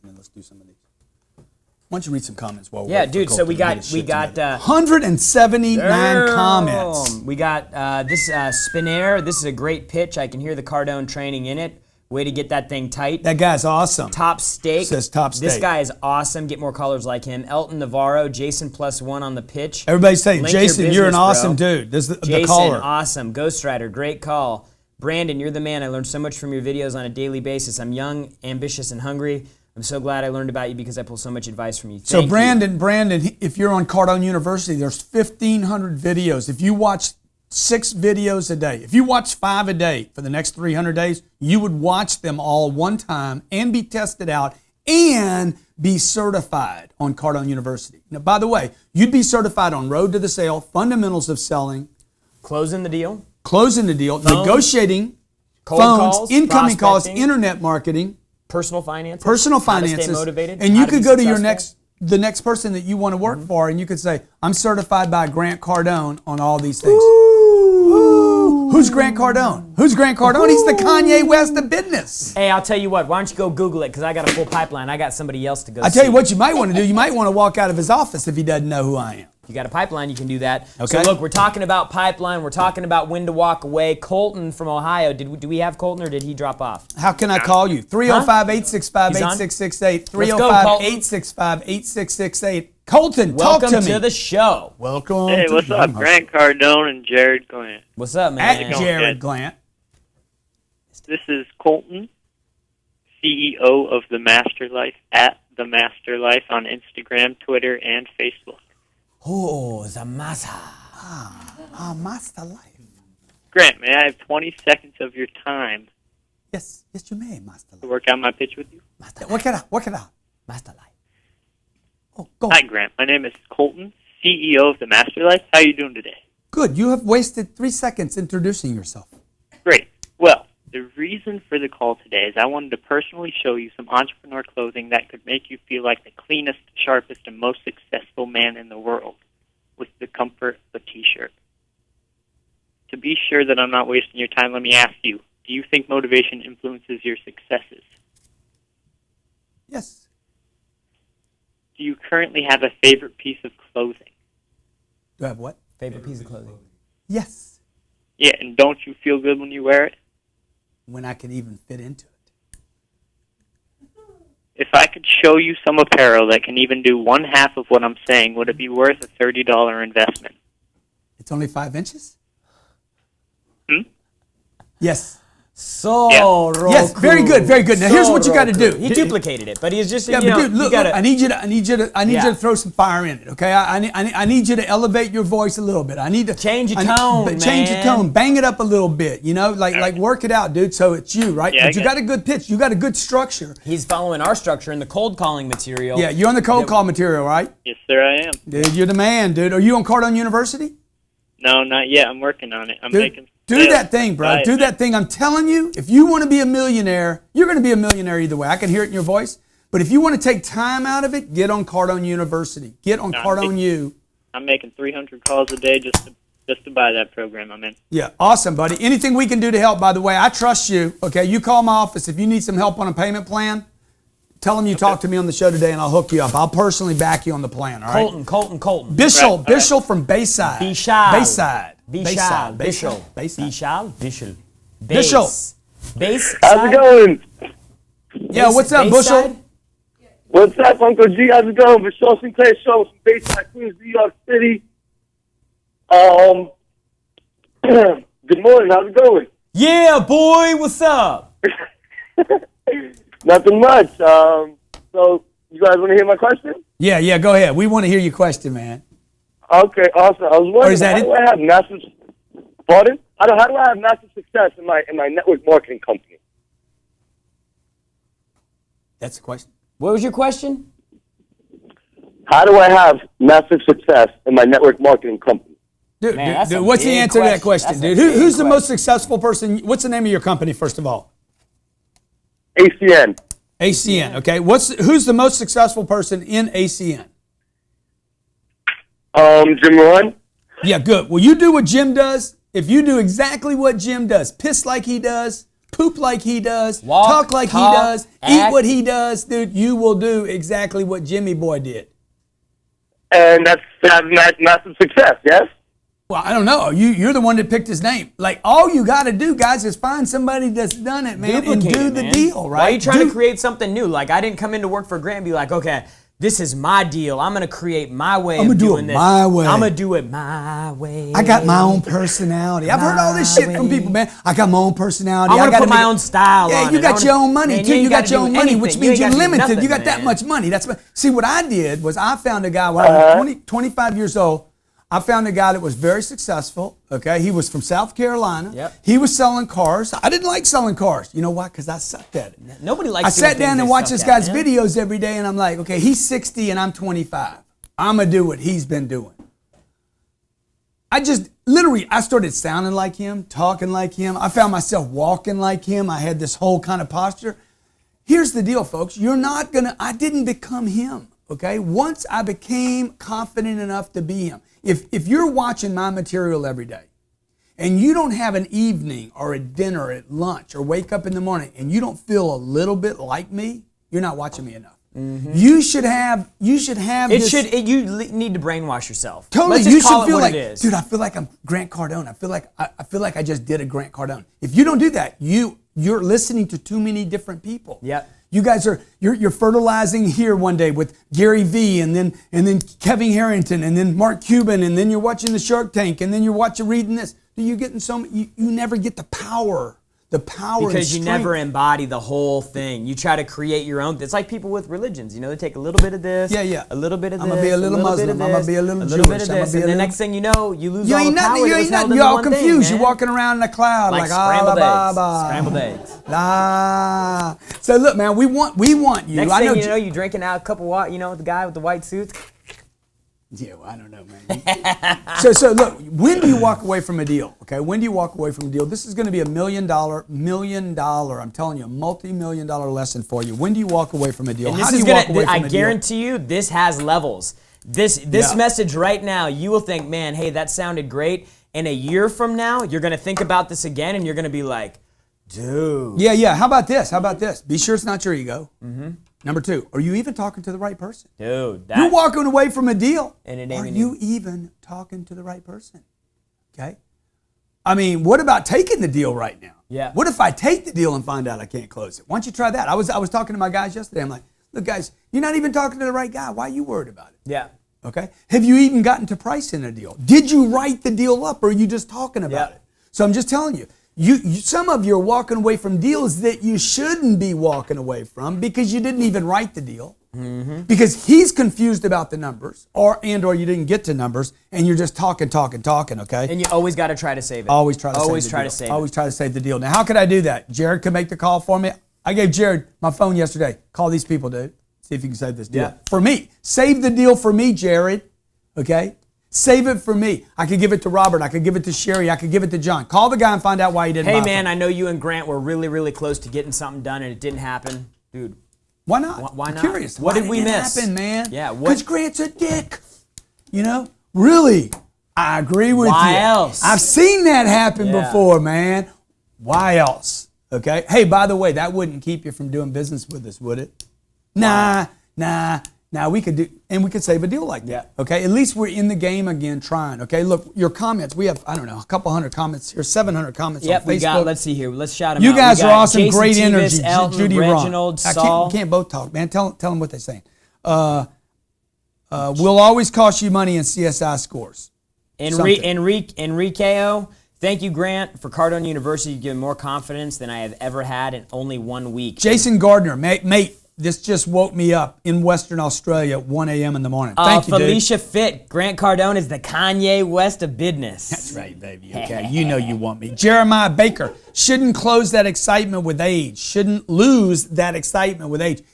And let's do some of these. Why don't you read some comments while we're Yeah, dude, so we got 179 comments. We got this Spinair. This is a great pitch. I can hear the Cardone training in it. Way to get that thing tight. That guy's awesome. Top Steak. Says Top Steak. This guy is awesome. Get more callers like him. Elton Navarro, Jason +1 on the pitch. Everybody say, Link Jason, your you're an business, awesome bro. dude. This is the Jason, caller. awesome. Ghost Rider, great call. Brandon, you're the man. I learned so much from your videos on a daily basis. I'm young, ambitious, and hungry. I'm so glad I learned about you because I pull so much advice from you. So Thank you. Brandon, if you're on Cardone University, there's 1,500 videos. If you watch 6 videos a day, if you watch 5 a day for the next 300 days, you would watch them all one time and be tested out and be certified on Cardone University. Now, by the way, you'd be certified on Road to the Sale, Fundamentals of Selling, Closing the deal, negotiating, cold phones, calls, incoming calls, prospecting, internet marketing, personal finances, how to stay motivated, and how you to could be go to your successful. the next person that you want to work for, and you could say, "I'm certified by Grant Cardone on all these things." Ooh. Who's Grant Cardone? Who's Grant Cardone? He's the Kanye West of business. Hey, I'll tell you what. Why don't you go Google it? Because I got a full pipeline. I got somebody else to go. I tell you what, you might want to do. You might want to walk out of his office if he doesn't know who I am. You got a pipeline, you can do that. Okay. So look, we're talking about pipeline. We're talking about when to walk away. Colton from Ohio. Do we have Colton or did he drop off? How can I call you? 305-865-8668. 305-865-8668. Colton, talk to me. Welcome to the show. Welcome. Hey, what's up? Grant Cardone and Jarrod Glandt. What's up, man? At Jarrod Glandt. This is Colton, CEO of The Master Life, at The Master Life on Instagram, Twitter, and Facebook. Oh, the master. Master Life. Grant, may I have 20 seconds of your time Yes, you may, Master to Life. work out my pitch with you? Work it out. Master life. Oh, go. Hi, Grant. My name is Colton, CEO of The Master Life. How are you doing today? Good. You have wasted 3 seconds introducing yourself. Great. Well, the reason for the call today is I wanted to personally show you some entrepreneur clothing that could make you feel like the cleanest, sharpest, and most successful man in the world with the comfort of a T-shirt. To be sure that I'm not wasting your time, let me ask you, do you think motivation influences your successes? Yes. Do you currently have a favorite piece of clothing? Do I have what? Favorite piece of clothing? Yes. Yeah, and don't you feel good when you wear it? When I can even fit into it. If I could show you some apparel that can even do one half of what I'm saying, would it be worth a $30 investment? It's only 5 inches? Hmm? Yes. Yes, very good, very good. Now here's what you got to do. He duplicated it, but he's just but dude, look, I need you to throw some fire in it, okay? I need you to elevate your voice a little bit. I need to change your tone, man. Change your tone, bang it up a little bit, like work it out, dude. So it's you, right? Yeah, but you got a good pitch, you got a good structure. He's following our structure in the cold calling material. Yeah, you're on the cold call material, right? Yes, sir, I am. Dude, you're the man, dude. Are you on Cardone University? No, not yet. I'm working on it. I'm Dude, making. Do that thing, bro. Do that thing. I'm telling you, if you want to be a millionaire, you're going to be a millionaire either way. I can hear it in your voice. But if you want to take time out of it, get on Cardone University. Get on Cardone U. I'm making 300 calls a day just to buy that program I'm in. Yeah, awesome, buddy. Anything we can do to help, by the way, I trust you. Okay, you call my office. If you need some help on a payment plan, tell them you talked to me on the show today and I'll hook you up. I'll personally back you on the plan, all right? Colton. Bishel from Bayside. Bishal. How's it going? Yeah, what's up, Bushel? What's up, Uncle G? How's it going? Vishal Sinclair Show from Bayside, Queens, New York City. Good morning. How's it going? Yeah, boy. What's up? Nothing much. So you guys want to hear my question? Yeah, go ahead. We want to hear your question, man. Okay, awesome. I was wondering, how do I have massive success in my network marketing company? That's the question. What was your question? How do I have massive success in my network marketing company? Dude, what's the answer to that question, dude? Who's the most successful person? What's the name of your company, first of all? ACN. ACN, okay. Who's the most successful person in ACN? Jim Rohn. Yeah, good. Well, you do what Jim does. If you do exactly what Jim does, piss like he does, poop like he does, talk like he does, eat what he does, dude, you will do exactly what Jimmy Boy did. And that's massive success, yes? Well, I don't know. You're the one that picked his name. Like, all you got to do, guys, is find somebody that's done it, man, and do the deal, right? Why are you trying to create something new? Like, I didn't come into work for Grant and be like, okay, this is my deal. I'm going to create my way of doing this. I'm going to do it my way. I got my own personality. I've heard all this shit from people, man. I got my own personality. I want to put my own style on it. Yeah, you got your own money, too. You got your own money, which means you're limited. You got that much money. See, what I did was I found a guy when I was 25 years old. I found a guy that was very successful, okay? He was from South Carolina. Yep. He was selling cars. I didn't like selling cars. You know why? Because I sucked at it. Nobody likes I sat down and watched this guy's videos every day, and I'm like, okay, he's 60 and I'm 25. I'm going to do what he's been doing. I started sounding like him, talking like him. I found myself walking like him. I had this whole kind of posture. Here's the deal, folks. I didn't become him, okay? Once I became confident enough to be him. If you're watching my material every day and you don't have an evening or a dinner at lunch or wake up in the morning and you don't feel a little bit like me, you're not watching me enough. Mm-hmm. You should have you need to brainwash yourself. Totally. You should feel like, dude, I feel like I'm Grant Cardone. I feel like I just did a Grant Cardone. If you don't do that, you're listening to too many different people. Yeah. You guys you're fertilizing here one day with Gary Vee and then Kevin Harrington and then Mark Cuban and then you're watching the Shark Tank and then you're reading this. You're getting you never get the power. Because you never embody the whole thing. You try to create your own. It's like people with religions. They take a little bit of this, a little bit of this. I'm gonna be a little Muslim. I'm gonna be a little Jewish. Bit of this, and the next thing you know, you lose all the power. You ain't nothing. You're all confused. You're walking around in a cloud like scrambled eggs. So look, man, we want you. Next thing you know, you drinking out a cup of water. The guy with the white suits. Yeah, well, I don't know, man. So look, when do you walk away from a deal? Okay, when do you walk away from a deal? This is going to be $1 million, I'm telling you, a multi-million-dollar lesson for you. When do you walk away from a deal? How do you walk away from a deal? I guarantee you, this has levels. This message right now, you will think, man, hey, that sounded great. And a year from now, you're going to think about this again, and you're going to be like, dude. Yeah. How about this? Be sure it's not your ego. Mm-hmm. Number 2, are you even talking to the right person? Dude, you're walking away from a deal. And are you even talking to the right person? Okay? I mean, what about taking the deal right now? Yeah. What if I take the deal and find out I can't close it? Why don't you try that? I was talking to my guys yesterday. I'm like, look, guys, you're not even talking to the right guy. Why are you worried about it? Yeah. Okay? Have you even gotten to pricing a deal? Did you write the deal up or are you just talking about it? So I'm just telling you, Some of you are walking away from deals that you shouldn't be walking away from because you didn't even write the deal. Mm-hmm. Because he's confused about the numbers, or you didn't get to numbers, and you're just talking, okay? And you always got to try to save it. Always try to save it. Always try to save the deal. Now, how could I do that? Jarrod could make the call for me. I gave Jarrod my phone yesterday. Call these people, dude. See if you can save this deal. Yeah. For me. Save the deal for me, Jarrod. Okay? Save it for me. I could give it to Robert. I could give it to Sherry. I could give it to John. Call the guy and find out why he didn't buy it. Hey, man, I know you and Grant were really, really close to getting something done, and it didn't happen. Dude. Why not? Why not? I'm curious. What did we it miss? Happen, man? Yeah. Because Grant's a dick. You know? Really. I agree with you. Why else? I've seen that happen Yeah. before, man. Why else? Okay? Hey, by the way, that wouldn't keep you from doing business with us, would it? Nah. We could save a deal like that. Yeah. Okay? At least we're in the game again trying. Okay? Look, your comments, we have, I don't know, a couple hundred comments here, 700 comments on Facebook. We got, let's see here. Let's shout them You out. guys are awesome, Jason great Tevis, energy. Elton, Judy Reginald, Ron. Saul. Can't both talk, man. Tell them what they're saying. Will always cost you money in CSI scores. Enriqueo, thank you, Grant, for Cardone University. You've given more confidence than I have ever had in only 1 week. Jason Gardner, mate, this just woke me up in Western Australia at 1 a.m. in the morning. Thank you, dude. Felicia Fitt, Grant Cardone is the Kanye West of business. That's right, baby. Okay, you know you want me. Jeremiah Baker, shouldn't lose that excitement with age.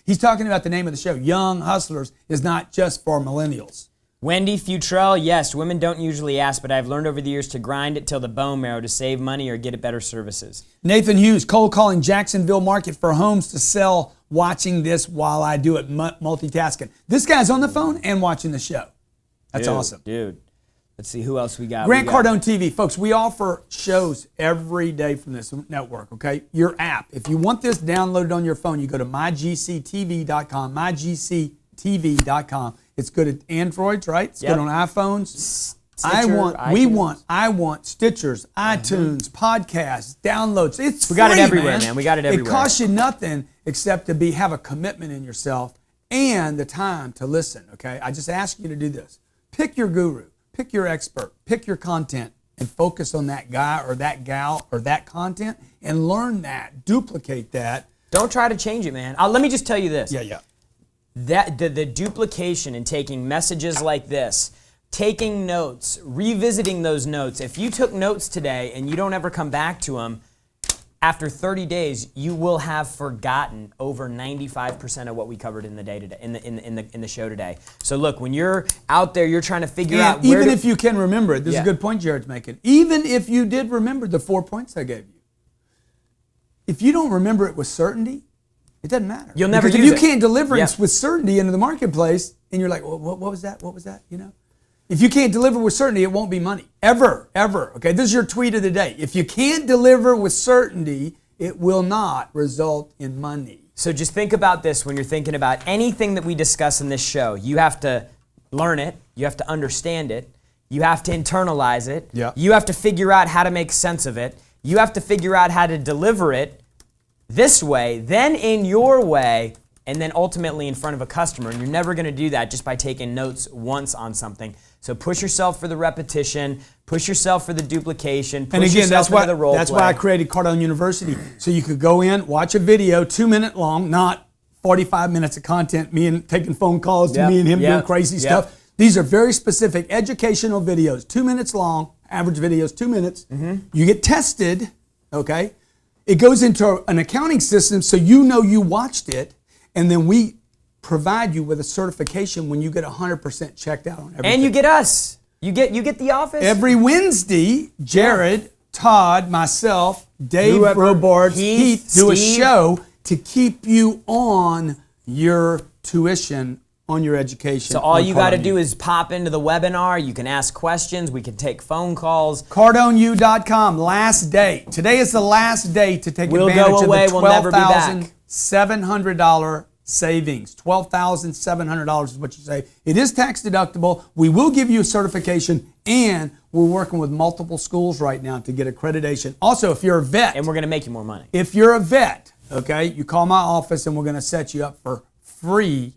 He's talking about the name of the show. Young Hustlers is not just for millennials. Wendy Futrell, yes, women don't usually ask, but I've learned over the years to grind it till the bone marrow to save money or get better services. Nathan Hughes, cold calling Jacksonville market for homes to sell, watching this while I do it, multitasking. This guy's on the phone and watching the show. That's awesome. Dude, let's see who else we got. Grant Cardone TV. Folks, we offer shows every day from this network, okay? Your app. If you want this downloaded on your phone, you go to mygctv.com, mygctv.com. It's good at Androids, right? It's good on iPhones. I want Stitchers, iTunes, podcasts, downloads. It's We got free, it everywhere, man. We got it everywhere. It costs you nothing except to have a commitment in yourself and the time to listen, okay? I just ask you to do this. Pick your guru, pick your expert, pick your content, and focus on that guy or that gal or that content and learn that, duplicate that. Don't try to change it, man. Let me just tell you this. Yeah. That the duplication and taking messages like this, taking notes, revisiting those notes. If you took notes today and you don't ever come back to them, after 30 days, you will have forgotten over 95% of what we covered in the day today, in the show today. So look, when you're out there, you're trying to figure out where if you can remember it, this is a good point Jarrod's making. Even if you did remember the 4 points I gave you, if you don't remember it with certainty, it doesn't matter. You'll never use it. If you it. can't deliver it with certainty into the marketplace, and you're like, well, what was that? What was that? You know? If you can't deliver with certainty, it won't be money. Ever. Okay, this is your tweet of the day. If you can't deliver with certainty, it will not result in money. So just think about this when you're thinking about anything that we discuss in this show. You have to learn it. You have to understand it. You have to internalize it. Yeah. You have to figure out how to make sense of it. You have to figure out how to deliver it this way, then in your way, and then ultimately in front of a customer. And you're never going to do that just by taking notes once on something. So push yourself for the repetition, push yourself for the duplication, push and again, yourself into the role that's play. why I created Cardone University. So you could go in, watch a video, 2 minute long, not 45 minutes of content, me and taking phone calls to me and him doing crazy stuff. These are very specific educational videos, 2 minutes long, average videos, 2 minutes. Mm-hmm. You get tested, okay? It goes into an accounting system so you know you watched it, and then we provide you with a certification when you get 100% checked out on everything. And you get us. You get the office. Every Wednesday, Jarrod, Todd, myself, Dave, Robart, Heath do a show to keep you on your tuition, on your education. So all you got to do is pop into the webinar. You can ask questions. We can take phone calls. CardoneU.com, last day. Today is the last day to take advantage of the $12,700 savings. $12,700 is what you save. It is tax deductible. We will give you a certification, and we're working with multiple schools right now to get accreditation. Also, if you're a vet. And we're going to make you more money. If you're a vet, okay, you call my office and we're going to set you up for free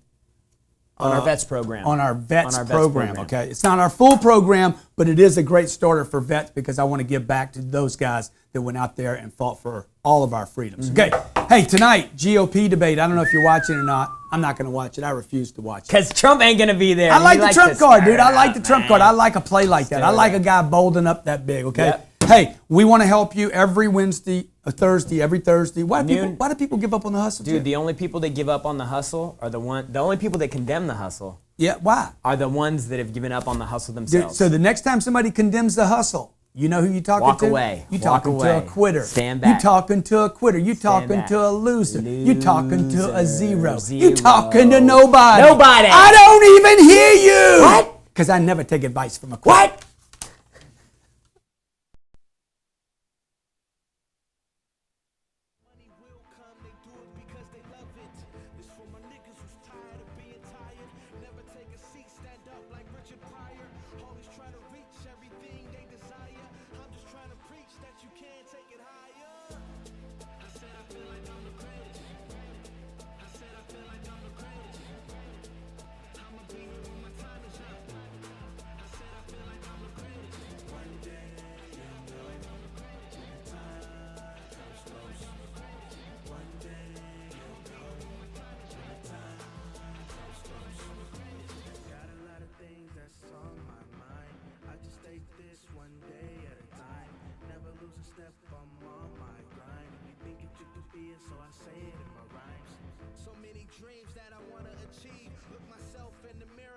on our vets program. On our vets program, okay? It's not our full program, but it is a great starter for vets because I want to give back to those guys that went out there and fought for all of our freedoms. Okay, hey, tonight, GOP debate. I don't know if you're watching or not. I'm not going to watch it. I refuse to watch it. Because Trump ain't going to be there. I like the Trump card, dude. I like the Trump card. I like a play like that. I like a guy bolding up that big, okay? Yep. Hey, we want to help you every Wednesday, every Thursday. Why do people give up on the hustle? Dude, the only people that give up on the hustle are the only people that condemn the hustle. Yeah, why? Are the ones that have given up on the hustle themselves. Dude, so the next time somebody condemns the hustle, you know who you talking Walk to? away. You Walk talking away. to a quitter. Stand back. You talking to a quitter. You talking back. to a loser. You talking to a zero. Zero. You talking to nobody. Nobody. I don't even hear you. What? Because I never take advice from a quitter. What? So many dreams that I wanna achieve. Look myself in the mirror.